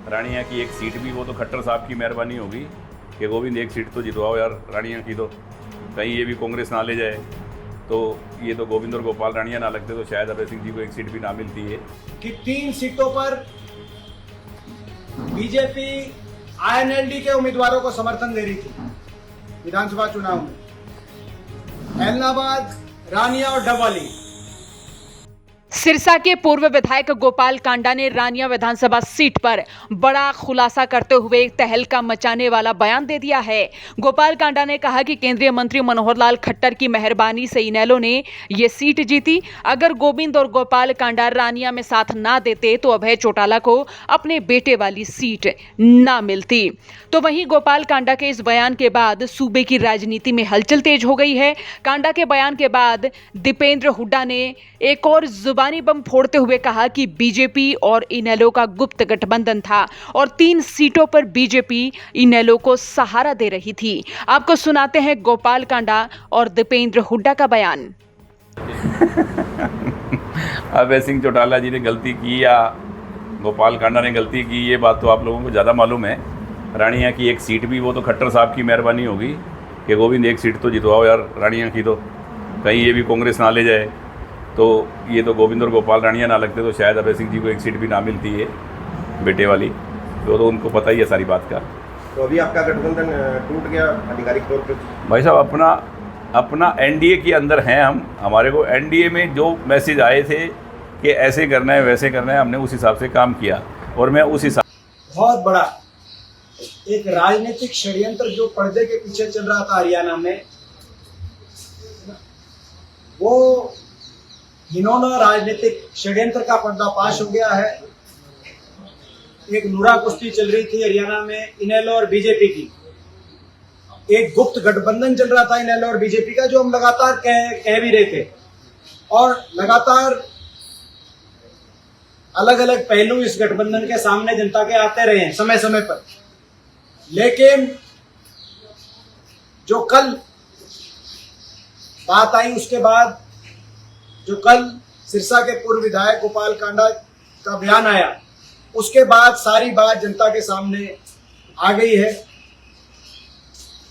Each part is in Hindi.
रानिया की एक सीट भी वो तो खट्टर साहब की मेहरबानी होगी कि गोविंद एक सीट तो जितवाओ यार रानिया की, तो कहीं ये भी कांग्रेस ना ले जाए। तो ये तो गोविंद और गोपाल रानिया ना लगते तो शायद अभय सिंह जी को एक सीट भी ना मिलती है। कि 3 सीटों पर बीजेपी आईएनएलडी के उम्मीदवारों को समर्थन दे रही थी विधानसभा चुनाव में। एलनाबाद, रानिया और डबवाली। सिरसा के पूर्व विधायक गोपाल कांडा ने रानिया विधानसभा सीट पर बड़ा खुलासा करते हुए एक तहलका मचाने वाला बयान दे दिया है। गोपाल कांडा ने कहा कि केंद्रीय मंत्री मनोहर लाल खट्टर की मेहरबानी से इनेलो ने ये सीट जीती। अगर गोविंद और गोपाल कांडा रानिया में साथ ना देते तो अभय चौटाला को अपने बेटे वाली सीट ना मिलती। तो वहीं गोपाल कांडा के इस बयान के बाद सूबे की राजनीति में हलचल तेज हो गई है। कांडा के बयान के बाद दीपेंद्र हुड्डा ने एक और जुबानी बम फोड़ते हुए कहा कि बीजेपी और इनेलो का गुप्त गठबंधन था और 3 सीटों पर बीजेपी इनेलो को सहारा दे रही थी। आपको सुनाते हैं गोपाल कांडा और दीपेंद्र हुड्डा का बयान। अभय सिंह चौटाला जी ने गलती की या गोपाल कांडा ने गलती की, ये बात तो आप लोगों को ज़्यादा मालूम है। रानिया की एक सीट भी वो तो खट्टर साहब की मेहरबानी होगी कि गोविंद एक सीट तो जितवाओ यार रानिया की, तो कहीं ये भी कांग्रेस ना ले जाए। तो ये तो गोविंद और गोपाल रानिया ना लगते तो शायद अभय सिंह जी को एक सीट भी ना मिलती है बेटे वाली। तो उनको पता ही है सारी बात का। तो अभी आपका गठबंधन टूट गया आधिकारिक तौर पर? भाई साहब अपना एनडीए के अंदर हैं हम। हमारे को एनडीए में जो मैसेज आए थे कि ऐसे करना है वैसे करना है, हमने उस हिसाब से काम किया और मैं उस हिसाब। बहुत बड़ा एक राजनीतिक षड्यंत्र जो पर्दे के पीछे चल रहा था हरियाणा में, वो घिनौना राजनीतिक षड्यंत्र का पर्दाफाश हो गया है। एक नुरा कुश्ती चल रही थी हरियाणा में इनेलो और बीजेपी की। एक गुप्त गठबंधन चल रहा था इनेलो और बीजेपी का, जो हम लगातार कह भी रहे थे और लगातार अलग अलग पहलू इस गठबंधन के सामने जनता के आते रहे हैं समय समय पर। लेकिन जो कल बात आई, उसके बाद जो कल सिरसा के पूर्व विधायक गोपाल कांडा का बयान आया, उसके बाद सारी बात जनता के सामने आ गई है।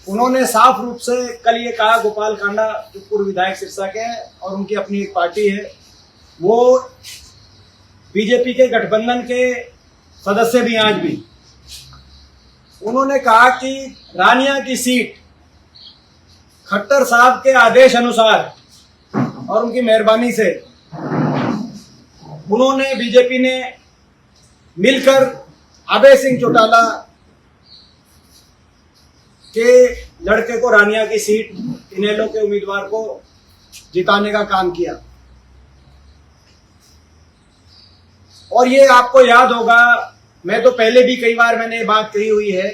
उन्होंने साफ रूप से कल ये कहा, गोपाल कांडा जो पूर्व विधायक सिरसा के हैं और उनकी अपनी एक पार्टी है, वो बीजेपी के गठबंधन के सदस्य भी आज भी, उन्होंने कहा कि रानिया की सीट खट्टर साहब के आदेश अनुसार और उनकी मेहरबानी से उन्होंने बीजेपी ने मिलकर अभय सिंह चौटाला के लड़के को रानिया की सीट इनेलो के उम्मीदवार को जिताने का काम किया। और ये आपको याद होगा, मैं तो पहले भी कई बार मैंने ये बात कही हुई है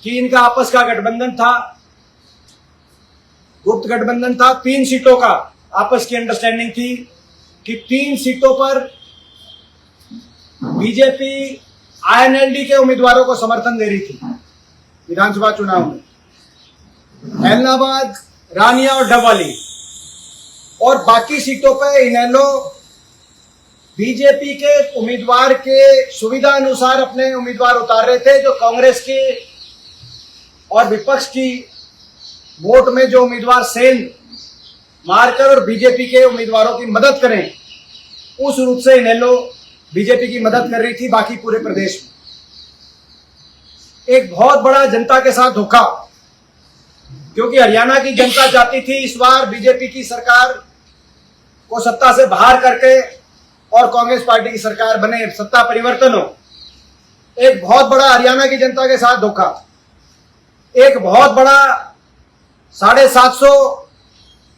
कि इनका आपस का गठबंधन था, गुप्त गठबंधन था। 3 सीटों का आपस की अंडरस्टैंडिंग थी कि 3 सीटों पर बीजेपी आईएनएलडी के उम्मीदवारों को समर्थन दे रही थी विधानसभा चुनाव में। एलनाबाद, रानिया और डबवाली। और बाकी सीटों पर इनेलो बीजेपी के उम्मीदवार के सुविधा अनुसार अपने उम्मीदवार उतार रहे थे, जो कांग्रेस के और विपक्ष की वोट में जो उम्मीदवार सेल मारकर और बीजेपी के उम्मीदवारों की मदद करें, उस रूप से इनेलो बीजेपी की मदद कर रही थी बाकी पूरे प्रदेश में। एक बहुत बड़ा जनता के साथ धोखा, क्योंकि हरियाणा की जनता चाहती थी इस बार बीजेपी की सरकार को सत्ता से बाहर करके और कांग्रेस पार्टी की सरकार बने, सत्ता परिवर्तन हो। एक बहुत बड़ा हरियाणा की जनता के साथ धोखा, एक बहुत बड़ा 750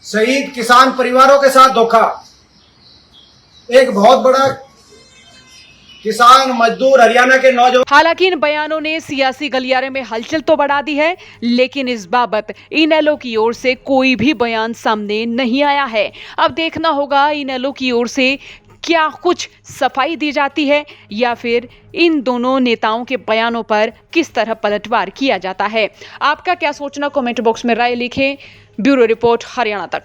शहीद किसान परिवारों के साथ धोखा, एक बहुत बड़ा किसान मजदूर हरियाणा के नौजवान। हालांकि इन बयानों ने सियासी गलियारे में हलचल तो बढ़ा दी है, लेकिन इस बाबत इनेलो की ओर से कोई भी बयान सामने नहीं आया है। अब देखना होगा इनेलो की ओर से क्या कुछ सफाई दी जाती है या फिर इन दोनों नेताओं के बयानों पर किस तरह पलटवार किया जाता है। आपका क्या सोचना, कमेंट बॉक्स में राय लिखें। ब्यूरो रिपोर्ट, हरियाणा तक।